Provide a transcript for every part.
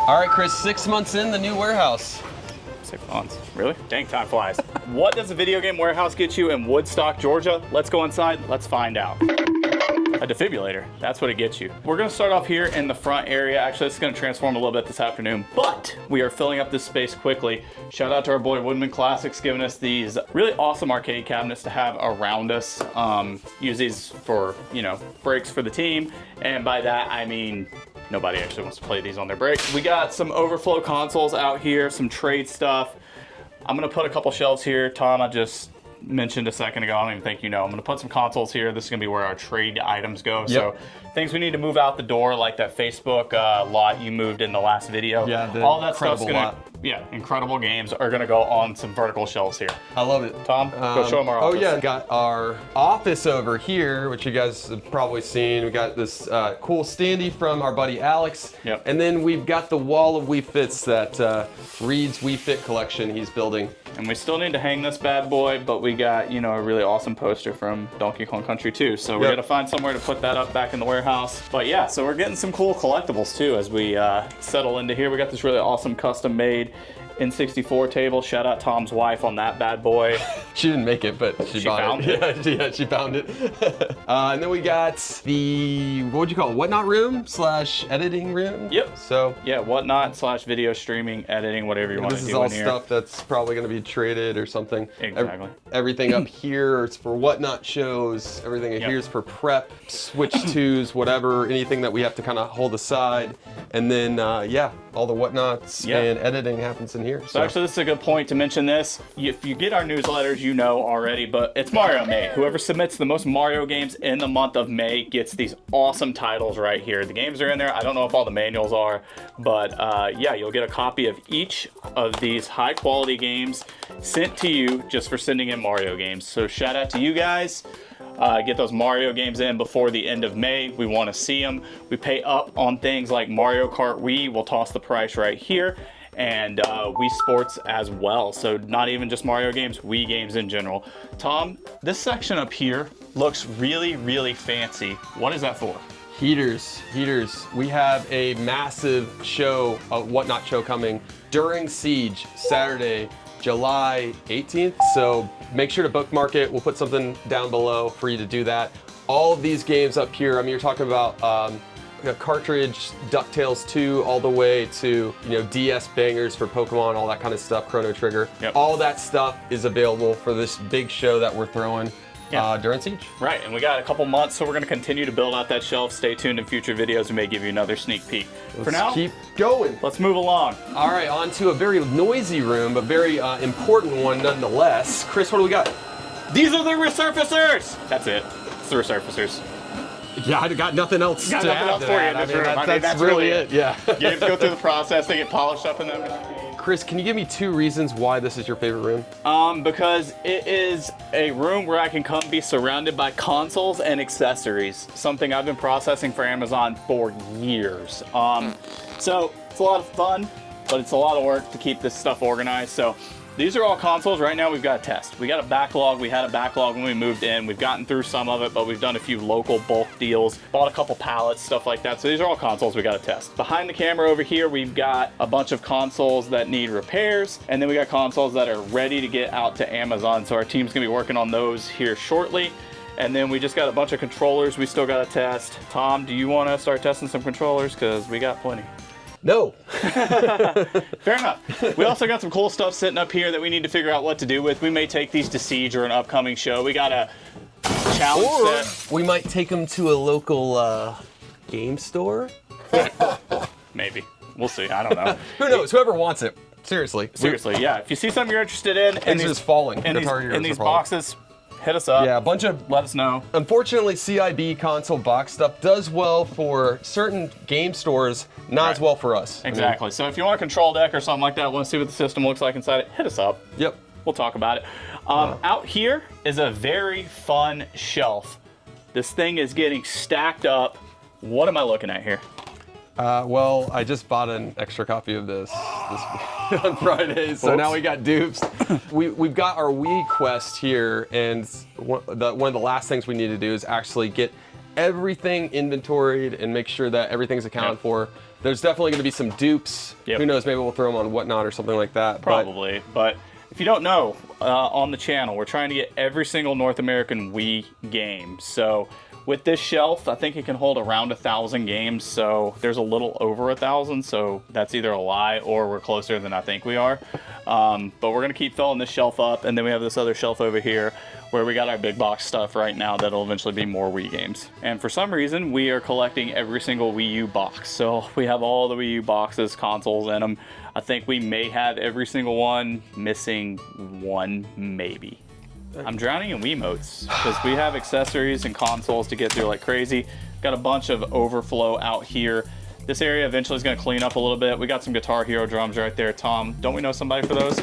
All right, Chris, 6 months in the new warehouse. 6 months. Really? Dang, time flies. What does a video game warehouse get you in Woodstock, Georgia? Let's go inside. Let's find out. A defibrillator. That's what it gets you. We're going to start off here in the front area. Actually, it's going to transform a little bit this afternoon, but we are filling up this space quickly. Shout out to our boy Woodman Classics giving us these really awesome arcade cabinets to have around us. Use these for, you know, breaks for the team. And by that, I mean, nobody actually wants to play these on their break. We got some overflow consoles out here, some trade stuff. I'm going to put a couple shelves here. Tom, I just mentioned a second ago, I don't even think you know, I'm gonna put some consoles here. This is gonna be where our trade items go. Yep. So things we need to move out the door, like that Facebook lot you moved in the last video. Yeah, all that stuff's gonna, incredible games are gonna go on some vertical shelves here. I love it. Tom, go show them our office. Oh yeah, got our office over here, which you guys have probably seen. We got this cool standee from our buddy Alex. Yep. And then we've got the wall of Wii Fits that Reed's Wii Fit collection he's building. And we still need to hang this bad boy, but we got, you know, a really awesome poster from Donkey Kong Country 2. So we're gonna find somewhere to put that up back in the warehouse. But yeah, so we're getting some cool collectibles too as we settle into here. We got this really awesome custom made N64 table. Shout out Tom's wife on that bad boy. She didn't make it, but she found it. Yeah, she found it. And then we got the, what would you call it? Whatnot room / editing room? Yep. So yeah, whatnot / video streaming, editing, whatever you want to do in here. This is all stuff that's probably going to be traded or something. Exactly. Everything up here is for whatnot shows. Everything in here is for prep, switch twos, whatever, anything that we have to kind of hold aside. And then, yeah, all the whatnots and editing happens in here. So actually, this is a good point to mention this. If you get our newsletters, you know already, but it's Mario May. Whoever submits the most Mario games in the month of May gets these awesome titles right here. The games are in there. I don't know if all the manuals are, but yeah, you'll get a copy of each of these high quality games sent to you just for sending in Mario games. So shout out to you guys. Get those Mario games in before the end of May. We want to see them. We pay up on things like Mario Kart Wii. We'll toss the price right here. And Wii Sports as well. So not even just Mario games, Wii games in general. Tom, this section up here looks really, really fancy. What is that for? Heaters. We have a massive show, a Whatnot show coming during Siege, Saturday, July 18th. So make sure to bookmark it. We'll put something down below for you to do that. All of these games up here, I mean, you're talking about cartridge, DuckTales 2, all the way to, you know, DS bangers for Pokemon, all that kind of stuff, Chrono Trigger. Yep. All that stuff is available for this big show that we're throwing during Siege. Right, and we got a couple months, so we're gonna continue to build out that shelf. Stay tuned in future videos. We may give you another sneak peek. For now, keep going. Let's move along. All right, on to a very noisy room, but very important one nonetheless. Chris, what do we got? These are the resurfacers! That's it. It's the resurfacers. Yeah, I got nothing else to add to that. That's really it, yeah. Games go through the process, they get polished up in them. Chris, can you give me 2 reasons why this is your favorite room? Because it is a room where I can come be surrounded by consoles and accessories. Something I've been processing for Amazon for years. So it's a lot of fun, but it's a lot of work to keep this stuff organized. So these are all consoles. Right now we've got a test. We got a backlog. We had a backlog when we moved in. We've gotten through some of it, but we've done a few local bulk deals, bought a couple pallets, stuff like that. So these are all consoles we got to test. Behind the camera over here, we've got a bunch of consoles that need repairs, and then we got consoles that are ready to get out to Amazon. So our team's gonna be working on those here shortly. And then we just got a bunch of controllers we still got to test. Tom, do you want to start testing some controllers? Because we got plenty. No. Fair enough. We also got some cool stuff sitting up here that we need to figure out what to do with. We may take these to Siege or an upcoming show. We got a challenge set. We might take them to a local game store. Maybe. We'll see. I don't know. Who knows? Whoever wants it. Seriously, yeah. If you see something you're interested in, and these falling, in these boxes, hit us up. Yeah, a bunch of. Let us know. Unfortunately, CIB console box stuff does well for certain game stores, not as well for us. Exactly. So if you want a control deck or something like that, want to see what the system looks like inside it, hit us up. Yep. We'll talk about it. Out here is a very fun shelf. This thing is getting stacked up. What am I looking at here? Well, I just bought an extra copy of this on Friday, so now we got dupes. We've got our Wii Quest here, and one of the last things we need to do is actually get everything inventoried and make sure that everything's accounted for There's definitely going to be some dupes. Yep. Who knows? Maybe we'll throw them on Whatnot or something like that. Probably, but if you don't know, on the channel, we're trying to get every single North American Wii game. So with this shelf, I think it can hold around 1,000 games. So there's a little over 1,000. So that's either a lie or we're closer than I think we are. But we're gonna keep filling this shelf up, and then we have this other shelf over here where we got our big box stuff right now that'll eventually be more Wii games. And for some reason, we are collecting every single Wii U box. So we have all the Wii U boxes, consoles in them. I think we may have every single one, missing one maybe. I'm drowning in Wiimotes because we have accessories and consoles to get through like crazy. Got a bunch of overflow out here. This area eventually is going to clean up a little bit. We got some Guitar Hero drums right there. Tom, don't we know somebody for those?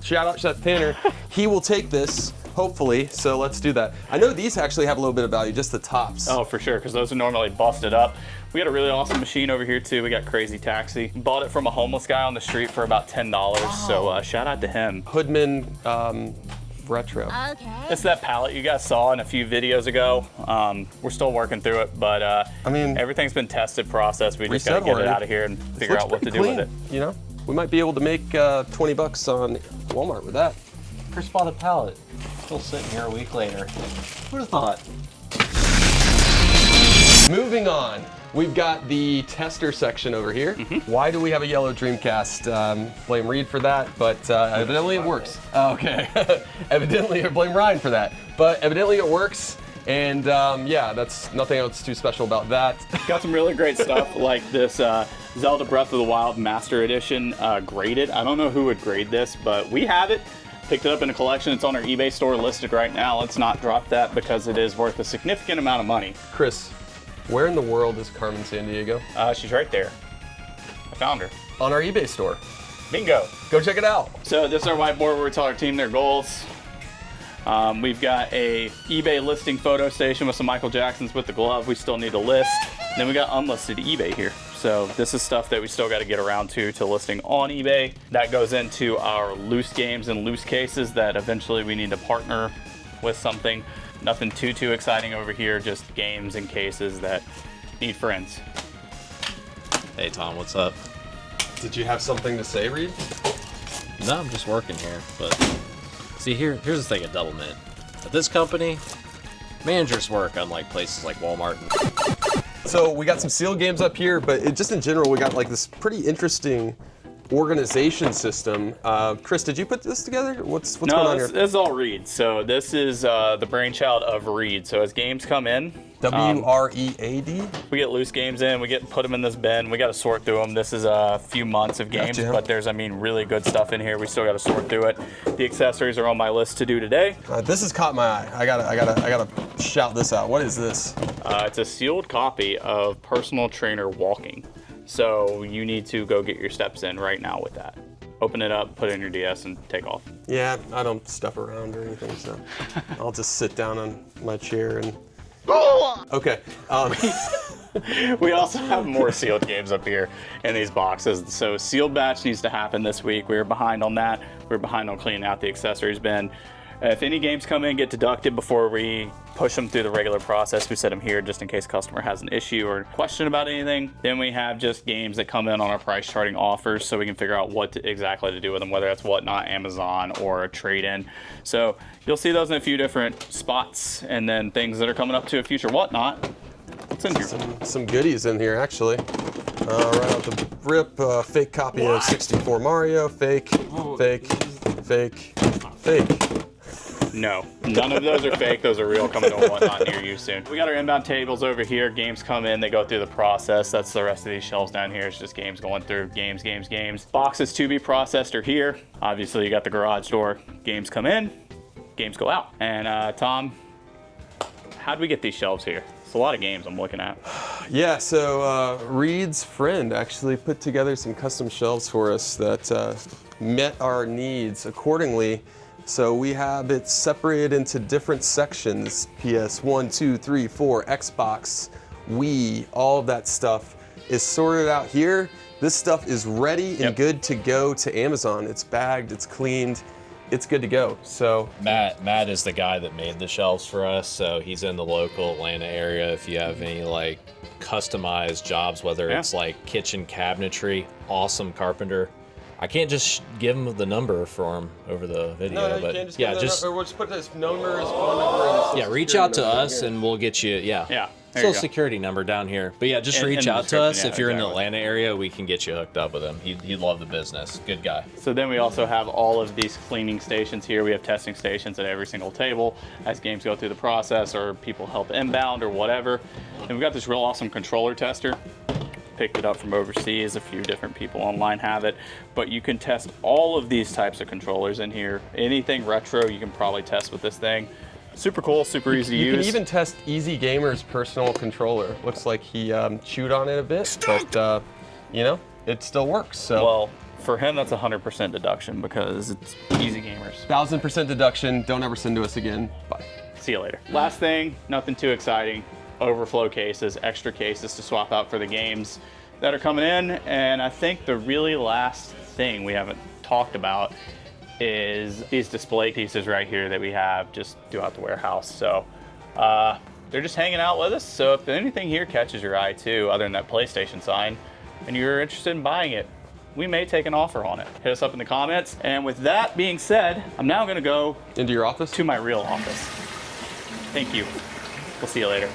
Shout out Chef Tanner. He will take this, hopefully, so let's do that. I know these actually have a little bit of value, just the tops. Oh, for sure, because those are normally busted up. We got a really awesome machine over here too. We got Crazy Taxi. Bought it from a homeless guy on the street for about $10, so shout out to him. Hoodman Retro. Okay. It's that palette you guys saw in a few videos ago. We're still working through it, but I mean, everything's been tested, processed. We just gotta get it out of here and figure out what to do with it. You know, we might be able to make 20 bucks on Walmart with that. Chris bought a pallet. Still sitting here a week later. Who'd have thought? Moving on, we've got the tester section over here. Why do we have a yellow Dreamcast? Blame Reed for that, but evidently it works. Okay, evidently, or blame Ryan for that, but evidently it works. And yeah, that's nothing else too special about that. Got some really great stuff like this Zelda Breath of the Wild Master Edition graded. I don't know who would grade this, but we have it. Picked it up in a collection. It's on our eBay store listed right now. Let's not drop that because it is worth a significant amount of money. Chris, where in the world is Carmen Sandiego? She's right there. I found her. On our eBay store. Bingo. Go check it out. So this is our whiteboard where we tell our team their goals. We've got a eBay listing photo station with some Michael Jacksons with the glove we still need to list. Then we got unlisted eBay here. So this is stuff that we still got to get around to listing on eBay. That goes into our loose games and loose cases that eventually we need to partner with something. Nothing too exciting over here, just games and cases that need friends. Hey Tom, what's up? Did you have something to say, Reed? No, I'm just working here, but see here's the thing at Double Mint. At this company, managers work unlike places like Walmart. So we got some sealed games up here, but just in general, we got like this pretty interesting organization system. Chris, did you put this together? What's going on here? No, this is all Reed. So this is the brainchild of Reed. So as games come in, W-R-E-A-D? we get loose games in, put them in this bin. We got to sort through them. This is a few months of games, Gotcha. but there's, really good stuff in here. We still got to sort through it. The accessories are on my list to do today. This has caught my eye. I gotta shout this out. What is this? It's a sealed copy of Personal Trainer Walking. So you need to go get your steps in right now with that. Open it up, put it in your DS, and take off. Yeah, I don't stuff around or anything, so I'll just sit down on my chair and. Okay. We also have more sealed games up here in these boxes. So sealed batch needs to happen this week. We were behind on that. We were behind on cleaning out the accessories bin. If any games come in, get deducted before we push them through the regular process. We set them here just in case a customer has an issue or question about anything. Then we have just games that come in on our price charting offers so we can figure out what exactly to do with them, whether that's Whatnot, Amazon, or a trade-in. So you'll see those in a few different spots, and then things that are coming up to a future Whatnot. What's in here? Some goodies in here, actually. Right off the rip, fake copy of 64 Mario, fake. No, none of those are fake. Those are real, coming to a Whatnot near you soon. We got our inbound tables over here. Games come in, they go through the process. That's the rest of these shelves down here. It's just games going through. Games. Boxes to be processed are here. Obviously, you got the garage door. Games come in, games go out. And Tom, how'd we get these shelves here? It's a lot of games I'm looking at. Yeah, so Reed's friend actually put together some custom shelves for us that met our needs accordingly. So we have it separated into different sections: PS1, 2, 3, 4, Xbox, Wii, all of that stuff is sorted out here. This stuff is ready and good to go to Amazon. It's bagged, it's cleaned, it's good to go. So Matt is the guy that made the shelves for us, so he's in the local Atlanta area. If you have any like customized jobs, whether it's like kitchen cabinetry, awesome carpenter. I can't just give him the number for him over the video, no, you but can't just yeah, or we'll just put this number, his phone number, and reach out to us and we'll get you. Yeah. Social security number down here. But yeah, just reach out to us if you're in the Atlanta area. We can get you hooked up with him. He'd love the business. Good guy. So then we also have all of these cleaning stations here. We have testing stations at every single table as games go through the process or people help inbound or whatever. And we've got this real awesome controller tester. Picked it up from overseas. A few different people online have it. But you can test all of these types of controllers in here. Anything retro you can probably test with this thing. Super cool, super easy to use. You can even test Easy Gamer's personal controller. Looks like he chewed on it a bit, but you know, it still works. So. Well, for him, that's 100% deduction because it's Easy Gamers. 1000% deduction. Don't ever send to us again. Bye. See you later. Last thing, nothing too exciting. Overflow cases, extra cases to swap out for the games that are coming in. And I think the really last thing we haven't talked about is these display pieces right here that we have just throughout the warehouse. So they're just hanging out with us. So if anything here catches your eye too, other than that PlayStation sign, and you're interested in buying it, we may take an offer on it. Hit us up in the comments. And with that being said, I'm now gonna go into your office? To my real office. Thank you. We'll see you later.